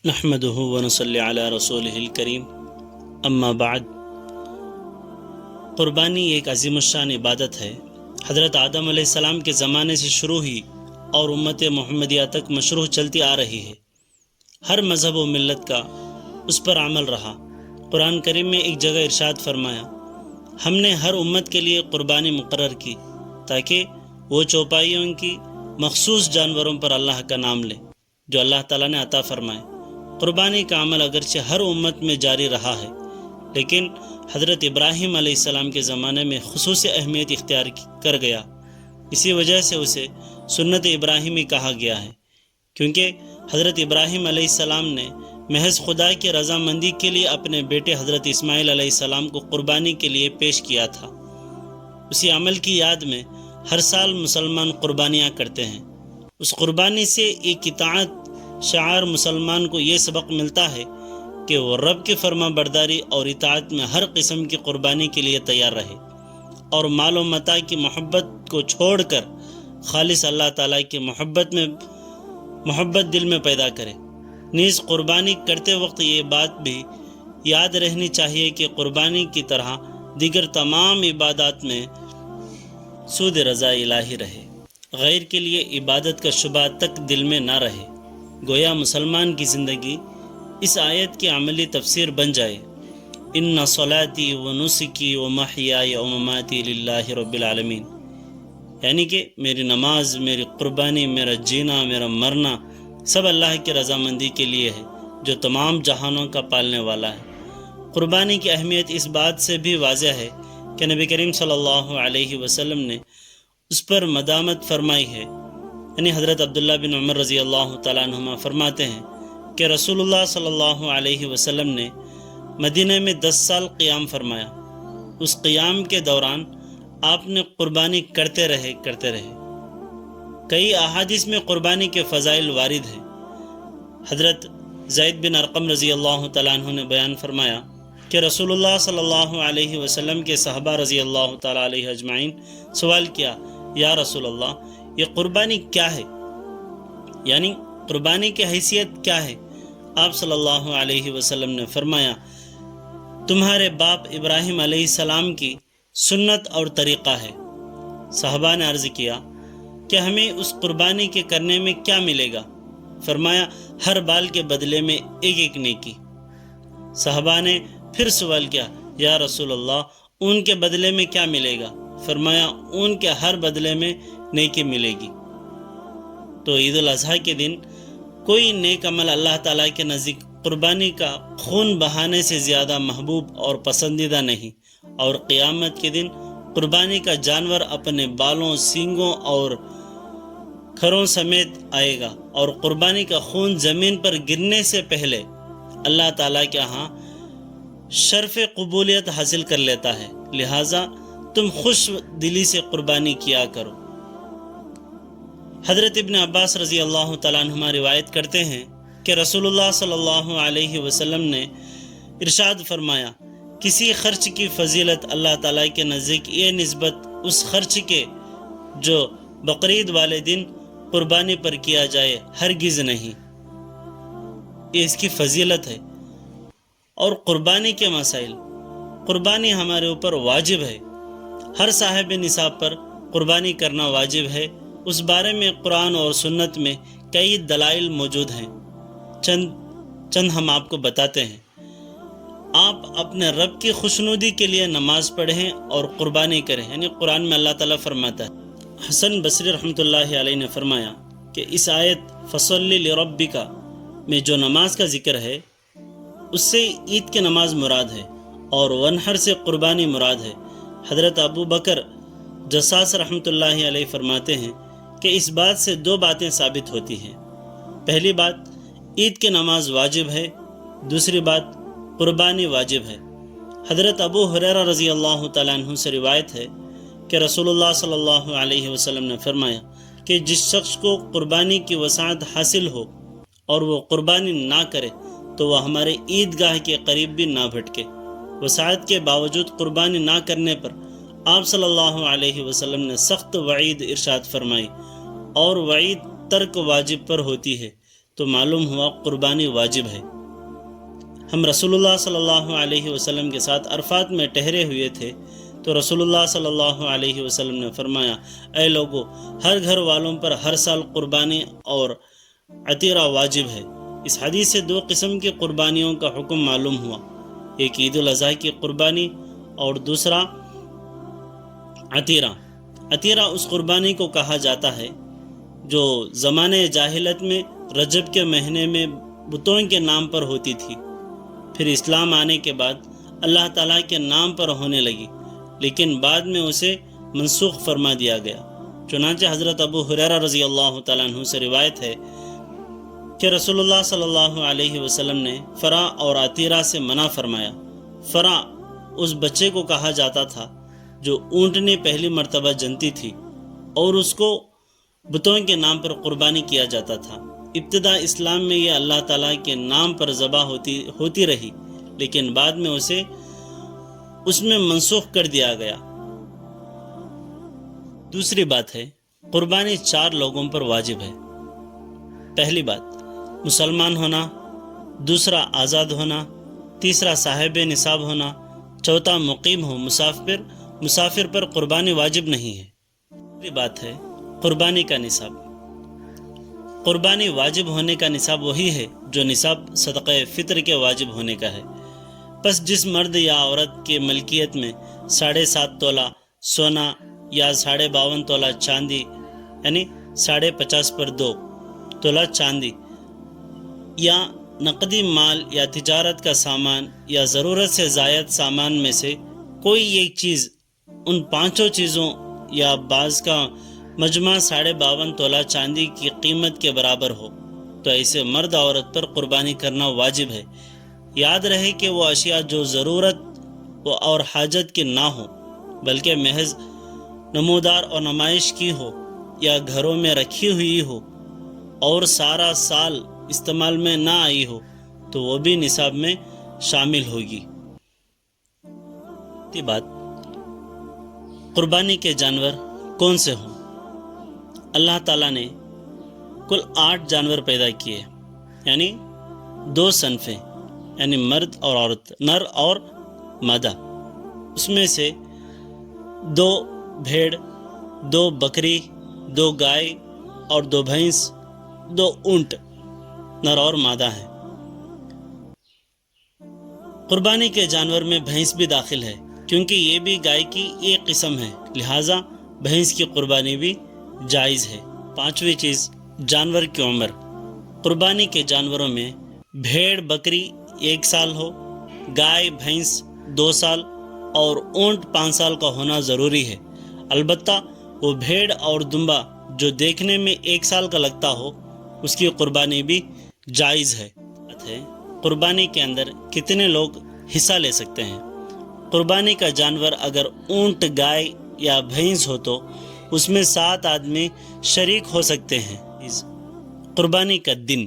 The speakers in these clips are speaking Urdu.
نحمدہ ونصلی علی رسولہ الکریم اما بعد۔ قربانی ایک عظیم الشان عبادت ہے۔ حضرت آدم علیہ السلام کے زمانے سے شروع ہوئی اور امت محمدیہ تک مشروع چلتی آ رہی ہے۔ ہر مذہب و ملت کا اس پر عمل رہا۔ قرآن کریم میں ایک جگہ ارشاد فرمایا، ہم نے ہر امت کے لیے قربانی مقرر کی تاکہ وہ چوپائیوں کی مخصوص جانوروں پر اللہ کا نام لے جو اللہ تعالیٰ نے عطا فرمائے۔ قربانی کا عمل اگرچہ ہر امت میں جاری رہا ہے، لیکن حضرت ابراہیم علیہ السلام کے زمانے میں خصوصی اہمیت اختیار کر گیا۔ اسی وجہ سے اسے سنت ابراہیمی کہا گیا ہے، کیونکہ حضرت ابراہیم علیہ السلام نے محض خدا کی رضامندی کے لیے اپنے بیٹے حضرت اسماعیل علیہ السلام کو قربانی کے لیے پیش کیا تھا۔ اسی عمل کی یاد میں ہر سال مسلمان قربانیاں کرتے ہیں۔ اس قربانی سے ایک اطاعت شعار مسلمان کو یہ سبق ملتا ہے کہ وہ رب کی فرما برداری اور اطاعت میں ہر قسم کی قربانی کے لیے تیار رہے اور مال و متاع کی محبت کو چھوڑ کر خالص اللہ تعالیٰ کی محبت دل میں پیدا کرے۔ نیز قربانی کرتے وقت یہ بات بھی یاد رہنی چاہیے کہ قربانی کی طرح دیگر تمام عبادات میں سود رضا الہی رہے، غیر کے لیے عبادت کا شبہ تک دل میں نہ رہے۔ گویا مسلمان کی زندگی اس آیت کی عملی تفسیر بن جائے، ان صلاتی و نسکی و محیای و مماتی للہ رب العالمین، یعنی کہ میری نماز، میری قربانی، میرا جینا، میرا مرنا سب اللہ کی رضامندی کے لیے ہے جو تمام جہانوں کا پالنے والا ہے۔ قربانی کی اہمیت اس بات سے بھی واضح ہے کہ نبی کریم صلی اللہ علیہ وسلم نے اس پر مدامت فرمائی ہے۔ یعنی حضرت عبداللہ بن عمر رضی اللہ تعالیٰ عنہما فرماتے ہیں کہ رسول اللہ صلی اللہ علیہ وسلم نے مدینہ میں 10 سال قیام فرمایا۔ اس قیام کے دوران آپ نے قربانی کرتے رہے۔ کئی احادیث میں قربانی کے فضائل وارد ہیں۔ حضرت زید بن ارقم رضی اللہ تعالیٰ عنہ نے بیان فرمایا کہ رسول اللہ صلی اللہ علیہ وسلم کے صحابہ رضی اللہ تعالیٰ علیہ اجمعین سوال کیا، یا رسول اللہ، یہ قربانی کیا ہے؟ یعنی قربانی کی حیثیت کیا ہے؟ آپ صلی اللہ علیہ وسلم نے فرمایا، تمہارے باپ ابراہیم علیہ السلام کی سنت اور طریقہ ہے۔ صحابہ نے عرض کیا کہ ہمیں اس قربانی کے کرنے میں کیا ملے گا؟ فرمایا، ہر بال کے بدلے میں ایک نیکی۔ صحابہ نے پھر سوال کیا، یا رسول اللہ، اون کے بدلے میں کیا ملے گا؟ فرمایا، اون کے ہر بدلے میں نیکی ملے گی۔ تو عید الاضحیٰ کے دن کوئی نیک عمل اللہ تعالیٰ کے نزدیک قربانی کا خون بہانے سے زیادہ محبوب اور پسندیدہ نہیں، اور قیامت کے دن قربانی کا جانور اپنے بالوں، سینگوں اور کھروں سمیت آئے گا، اور قربانی کا خون زمین پر گرنے سے پہلے اللہ تعالیٰ کے ہاں شرف قبولیت حاصل کر لیتا ہے۔ لہٰذا تم خوش دلی سے قربانی کیا کرو۔ حضرت ابن عباس رضی اللہ تعالیٰ عنہما روایت کرتے ہیں کہ رسول اللہ صلی اللہ علیہ وسلم نے ارشاد فرمایا، کسی خرچ کی فضیلت اللہ تعالیٰ کے نزدیک یہ نسبت اس خرچ کے جو بقرعید والے دن قربانی پر کیا جائے ہرگز نہیں۔ یہ اس کی فضیلت ہے۔ اور قربانی کے مسائل، قربانی ہمارے اوپر واجب ہے۔ ہر صاحب نصاب پر قربانی کرنا واجب ہے۔ اس بارے میں قرآن اور سنت میں کئی دلائل موجود ہیں۔ چند ہم آپ کو بتاتے ہیں۔ آپ اپنے رب کی خوشنودی کے لیے نماز پڑھیں اور قربانی کریں، یعنی قرآن میں اللہ تعالیٰ فرماتا ہے۔ حسن بصری رحمۃ اللہ علیہ نے فرمایا کہ اس آیت فصلی لربک میں جو نماز کا ذکر ہے اس سے عید کی نماز مراد ہے اور ونحر سے قربانی مراد ہے۔ حضرت ابو بکر جساس رحمۃ اللہ علیہ فرماتے ہیں کہ اس بات سے 2 باتیں ثابت ہوتی ہیں۔ پہلی بات، عید کی نماز واجب ہے۔ دوسری بات، قربانی واجب ہے۔ حضرت ابو ہریرہ رضی اللہ تعالیٰ عنہ سے روایت ہے کہ رسول اللہ صلی اللہ علیہ وسلم نے فرمایا کہ جس شخص کو قربانی کی وسعت حاصل ہو اور وہ قربانی نہ کرے تو وہ ہمارے عیدگاہ کے قریب بھی نہ بھٹکے۔ وسعت کے باوجود قربانی نہ کرنے پر آپ صلی اللہ علیہ وسلم نے سخت وعید ارشاد فرمائی، اور وعید ترک واجب پر ہوتی ہے۔ تو معلوم ہوا قربانی واجب ہے۔ ہم رسول اللہ صلی اللہ علیہ وسلم کے ساتھ عرفات میں ٹھہرے ہوئے تھے تو رسول اللہ صلی اللہ علیہ وسلم نے فرمایا، اے لوگو، ہر گھر والوں پر ہر سال قربانی اور عطیرہ واجب ہے۔ اس حدیث سے دو قسم کی قربانیوں کا حکم معلوم ہوا، ایک عید الاضحیٰ کی قربانی اور دوسرا عطیرہ۔ عطیرہ اس قربانی کو کہا جاتا ہے جو زمانے جاہلیت میں رجب کے مہینے میں بتوں کے نام پر ہوتی تھی، پھر اسلام آنے کے بعد اللہ تعالیٰ کے نام پر ہونے لگی، لیکن بعد میں اسے منسوخ فرما دیا گیا۔ چنانچہ حضرت ابو ہریرہ رضی اللہ تعالیٰ عنہ سے روایت ہے کہ رسول اللہ صلی اللہ علیہ وسلم نے فرا اور عطیرہ سے منع فرمایا۔ فرا اس بچے کو کہا جاتا تھا جو اونٹنی پہلی مرتبہ جنتی تھی اور اس کو بتوں کے نام پر قربانی کیا جاتا تھا۔ ابتدا اسلام میں یہ اللہ تعالیٰ کے نام پر ذبح ہوتی رہی، لیکن بعد میں اس میں منسوخ کر دیا گیا۔ دوسری بات ہے، قربانی 4 لوگوں پر واجب ہے۔ پہلی بات مسلمان ہونا، دوسرا آزاد ہونا، تیسرا صاحب نصاب ہونا، چوتھا مقیم ہو مسافر پر قربانی واجب نہیں ہے۔ دوسری بات ہے قربانی کا نصاب۔ قربانی واجب ہونے کا نصاب وہی ہے جو نصاب صدقہ فطر کے واجب ہونے کا ہے۔ پس جس مرد یا عورت کے ملکیت میں 7.5 تولہ سونا یا 52.5 تولہ چاندی یعنی 50.5 پر 2 تولہ چاندی یا نقدی مال یا تجارت کا سامان یا ضرورت سے زائد سامان میں سے کوئی ایک چیز ان 5 چیزوں یا بعض کا مجمع 52.5 تولہ چاندی کی قیمت کے برابر ہو تو ایسے مرد عورت پر قربانی کرنا واجب ہے۔ یاد رہے کہ وہ اشیاء جو ضرورت اور حاجت کی نہ ہو بلکہ محض نمودار اور نمائش کی ہو یا گھروں میں رکھی ہوئی ہو اور سارا سال استعمال میں نہ آئی ہو تو وہ بھی نصاب میں شامل ہوگی۔ تیسری بات، قربانی کے جانور کون سے ہوں؟ اللہ تعالیٰ نے کل 8 جانور پیدا کیے، یعنی 2 صنفیں، یعنی مرد اور عورت، نر اور مادہ۔ اس میں سے 2 بھیڑ، 2 بکری، 2 گائے اور 2 بھینس، 2 اونٹ نر اور مادہ ہیں۔ قربانی کے جانور میں بھینس بھی داخل ہے کیونکہ یہ بھی گائے کی ایک قسم ہے، لہٰذا بھینس کی قربانی بھی جائز ہے۔ 5ویں چیز، جانور کی عمر۔ قربانی کے جانوروں میں بھیڑ بکری 1 سال ہو، گائے بھینس 2 سال اور اونٹ 5 سال کا ہونا ضروری ہے۔ البتہ وہ بھیڑ اور دمبا جو دیکھنے میں 1 سال کا لگتا ہو اس کی قربانی بھی جائز ہے۔ قربانی کے اندر کتنے لوگ حصہ لے سکتے ہیں؟ قربانی کا جانور اگر اونٹ، گائے یا بھینس ہو تو اس میں 7 آدمی شریک ہو سکتے ہیں۔ قربانی کا دن،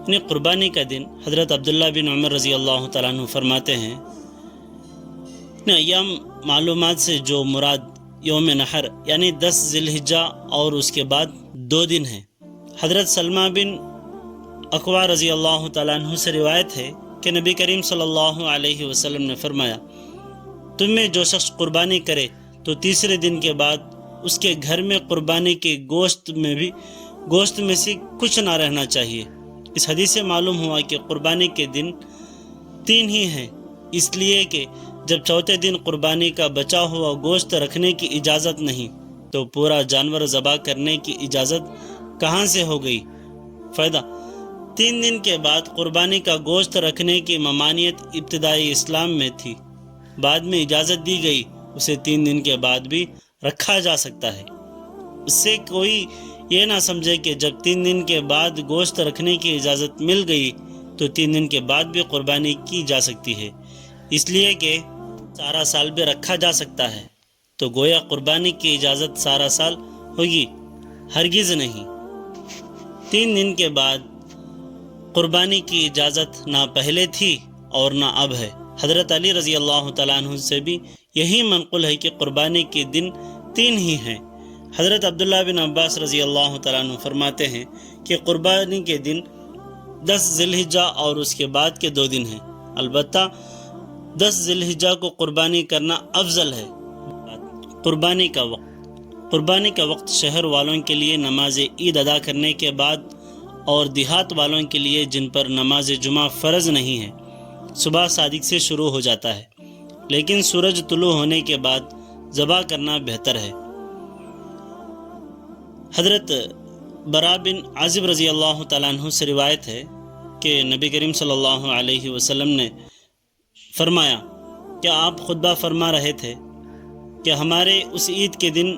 یعنی قربانی کا دن حضرت عبداللہ بن عمر رضی اللہ تعالیٰ عنہ فرماتے ہیں، ایام معلومات سے جو مراد یوم نحر یعنی 10 ذی الحجہ اور اس کے بعد 2 دن ہیں۔ حضرت سلمہ بن اکوع رضی اللہ تعالیٰ عنہ سے روایت ہے کہ نبی کریم صلی اللہ علیہ وسلم نے فرمایا، تم میں جو شخص قربانی کرے تو تیسرے دن کے بعد اس کے گھر میں قربانی کے گوشت میں سے کچھ نہ رہنا چاہیے۔ اس حدیث سے معلوم ہوا کہ قربانی کے دن 3 ہی ہیں، اس لیے کہ جب چوتھے دن قربانی کا بچا ہوا گوشت رکھنے کی اجازت نہیں تو پورا جانور ذبح کرنے کی اجازت کہاں سے ہو گئی؟ فائدہ، 3 دن کے بعد قربانی کا گوشت رکھنے کی ممانعت ابتدائی اسلام میں تھی، بعد میں اجازت دی گئی، اسے 3 دن کے بعد بھی رکھا جا سکتا ہے۔ اس سے کوئی یہ نہ سمجھے کہ جب 3 دن کے بعد گوشت رکھنے کی اجازت مل گئی تو 3 دن کے بعد بھی قربانی کی جا سکتی ہے، اس لیے کہ سارا سال بھی رکھا جا سکتا ہے، تو گویا قربانی کی اجازت سارا سال ہوگی؟ ہرگز نہیں۔ 3 دن کے بعد قربانی کی اجازت نہ پہلے تھی اور نہ اب ہے۔ حضرت علی رضی اللہ تعالیٰ عنہ سے بھی یہی منقول ہے کہ قربانی کے دن 3 ہی ہیں۔ حضرت عبداللہ بن عباس رضی اللہ تعالیٰ عنہ فرماتے ہیں کہ قربانی کے دن 10 ذی الحجہ اور اس کے بعد کے 2 دن ہیں۔ البتہ 10 ذی الحجہ کو قربانی کرنا افضل ہے۔ قربانی کا وقت شہر والوں کے لیے نماز عید ادا کرنے کے بعد اور دیہات والوں کے لیے جن پر نماز جمعہ فرض نہیں ہے صبح صادق سے شروع ہو جاتا ہے، لیکن سورج طلوع ہونے کے بعد ذبح کرنا بہتر ہے۔ حضرت برا بن عازب رضی اللہ تعالیٰ عنہ سے روایت ہے کہ نبی کریم صلی اللہ علیہ وسلم نے فرمایا کہ آپ خطبہ فرما رہے تھے کہ ہمارے اس عید کے دن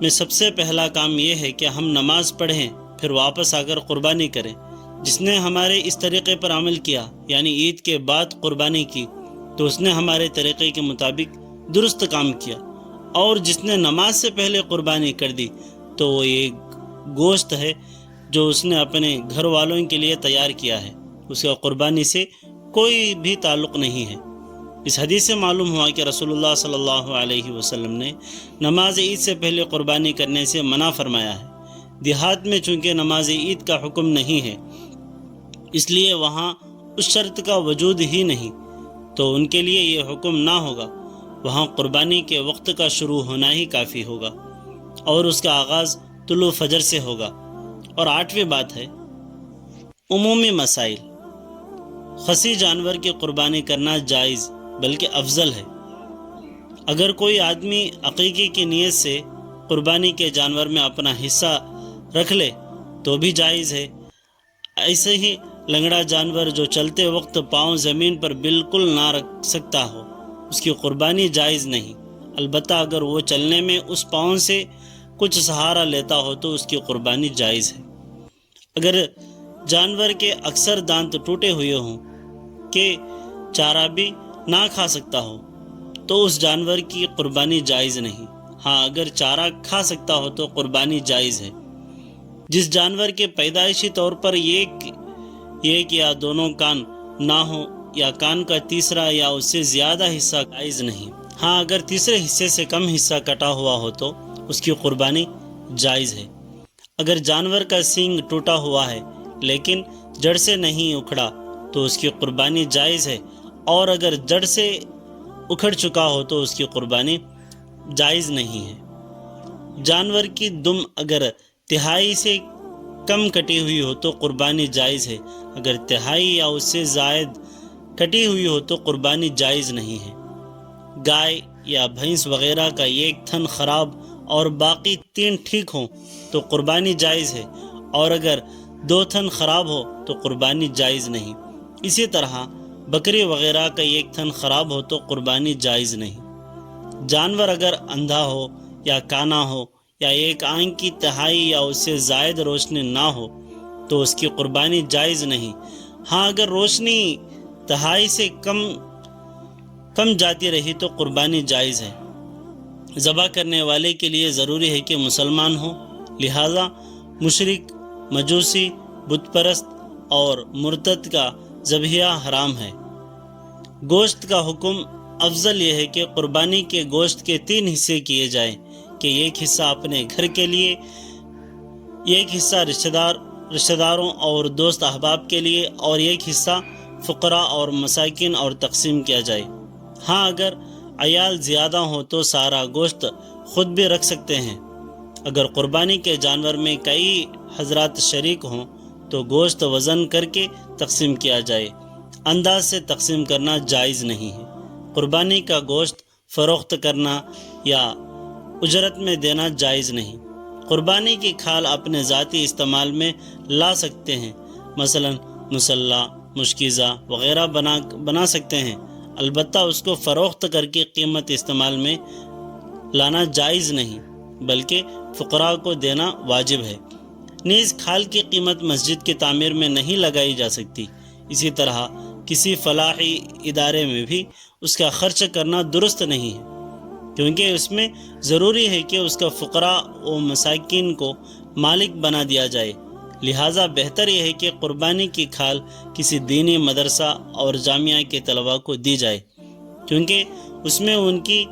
میں سب سے پہلا کام یہ ہے کہ ہم نماز پڑھیں، پھر واپس آ کر قربانی کریں۔ جس نے ہمارے اس طریقے پر عمل کیا، یعنی عید کے بعد قربانی کی، تو اس نے ہمارے طریقے کے مطابق درست کام کیا، اور جس نے نماز سے پہلے قربانی کر دی تو وہ یہ گوشت ہے جو اس نے اپنے گھر والوں کے لیے تیار کیا ہے، اس کا قربانی سے کوئی بھی تعلق نہیں ہے۔ اس حدیث سے معلوم ہوا کہ رسول اللہ صلی اللہ علیہ وسلم نے نماز عید سے پہلے قربانی کرنے سے منع فرمایا ہے۔ دیہات میں چونکہ نماز عید کا حکم نہیں ہے، اس لیے وہاں اس شرط کا وجود ہی نہیں، تو ان کے لیے یہ حکم نہ ہوگا۔ وہاں قربانی کے وقت کا شروع ہونا ہی کافی ہوگا، اور اس کا آغاز طلوع فجر سے ہوگا۔ اور 8ویں بات ہے عمومی مسائل۔ خصی جانور کی قربانی کرنا جائز بلکہ افضل ہے۔ اگر کوئی آدمی عقیقے کی نیت سے قربانی کے جانور میں اپنا حصہ رکھ لے تو بھی جائز ہے۔ ایسے ہی لنگڑا جانور جو چلتے وقت پاؤں زمین پر بالکل نہ رکھ سکتا ہو، اس کی قربانی جائز نہیں۔ البتہ اگر وہ چلنے میں اس پاؤں سے کچھ سہارا لیتا ہو تو اس کی قربانی جائز ہے۔ اگر جانور کے اکثر دانت ٹوٹے ہوئے ہوں کہ چارہ بھی نہ کھا سکتا ہو تو اس جانور کی قربانی جائز نہیں۔ ہاں، اگر چارہ کھا سکتا ہو تو قربانی جائز ہے۔ جس جانور کے پیدائشی طور پر ایک یا دونوں کان نہ ہو، یا کان کا تیسرا یا اس سے زیادہ حصہ جائز نہیں۔ ہاں، اگر تیسرے حصے سے کم حصہ کٹا ہوا ہو تو اس کی قربانی جائز ہے۔ اگر جانور کا سینگ ٹوٹا ہوا ہے لیکن جڑ سے نہیں اکھڑا تو اس کی قربانی جائز ہے، اور اگر جڑ سے اکھڑ چکا ہو تو اس کی قربانی جائز نہیں ہے۔ جانور کی دم اگر تہائی سے کم کٹی ہوئی ہو تو قربانی جائز ہے، اگر تہائی یا اس سے زائد کٹی ہوئی ہو تو قربانی جائز نہیں ہے۔ گائے یا بھینس وغیرہ کا ایک تھن خراب اور باقی 3 ٹھیک ہوں تو قربانی جائز ہے، اور اگر 2 تھن خراب ہو تو قربانی جائز نہیں۔ اسی طرح بکری وغیرہ کا ایک تھن خراب ہو تو قربانی جائز نہیں۔ جانور اگر اندھا ہو یا کانا ہو یا ایک آنکھ کی تہائی یا اس سے زائد روشنی نہ ہو تو اس کی قربانی جائز نہیں۔ ہاں، اگر روشنی تہائی سے کم جاتی رہی تو قربانی جائز ہے۔ ذبح کرنے والے کے لیے ضروری ہے کہ مسلمان ہو، لہذا مشرک، مجوسی، بت پرست اور مرتد کا ذبیحہ حرام ہے۔ گوشت کا حکم افضل یہ ہے کہ قربانی کے گوشت کے 3 حصے کیے جائیں، کہ ایک حصہ اپنے گھر کے لیے، ایک حصہ رشتہ داروں اور دوست احباب کے لیے، اور ایک حصہ فقراء اور مساکین اور تقسیم کیا جائے۔ ہاں، اگر عیال زیادہ ہوں تو سارا گوشت خود بھی رکھ سکتے ہیں۔ اگر قربانی کے جانور میں کئی حضرات شریک ہوں تو گوشت وزن کر کے تقسیم کیا جائے، انداز سے تقسیم کرنا جائز نہیں ہے۔ قربانی کا گوشت فروخت کرنا یا اجرت میں دینا جائز نہیں۔ قربانی کی کھال اپنے ذاتی استعمال میں لا سکتے ہیں، مثلا مسلح، مشکیزہ وغیرہ بنا سکتے ہیں، البتہ اس کو فروخت کر کے قیمت استعمال میں لانا جائز نہیں، بلکہ فقراء کو دینا واجب ہے۔ نیز کھال کی قیمت مسجد کی تعمیر میں نہیں لگائی جا سکتی۔ اسی طرح کسی فلاحی ادارے میں بھی اس کا خرچ کرنا درست نہیں ہے، کیونکہ اس میں ضروری ہے کہ اس کا فقراء و مساکین کو مالک بنا دیا جائے۔ لہٰذا بہتر یہ ہے کہ قربانی کی کھال کسی دینی مدرسہ اور جامعہ کے طلباء کو دی جائے، کیونکہ اس میں ان کی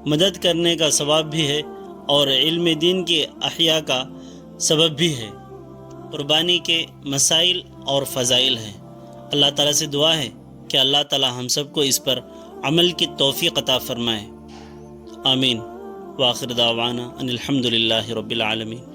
مدد کرنے کا ثواب بھی ہے اور علم دین کی احیاء کا سبب بھی ہے۔ قربانی کے مسائل اور فضائل ہیں۔ اللہ تعالیٰ سے دعا ہے کہ اللہ تعالیٰ ہم سب کو اس پر عمل کی توفیق عطا فرمائے۔ آمین۔ وآخر دعوانا ان الحمد للہ رب العالمین۔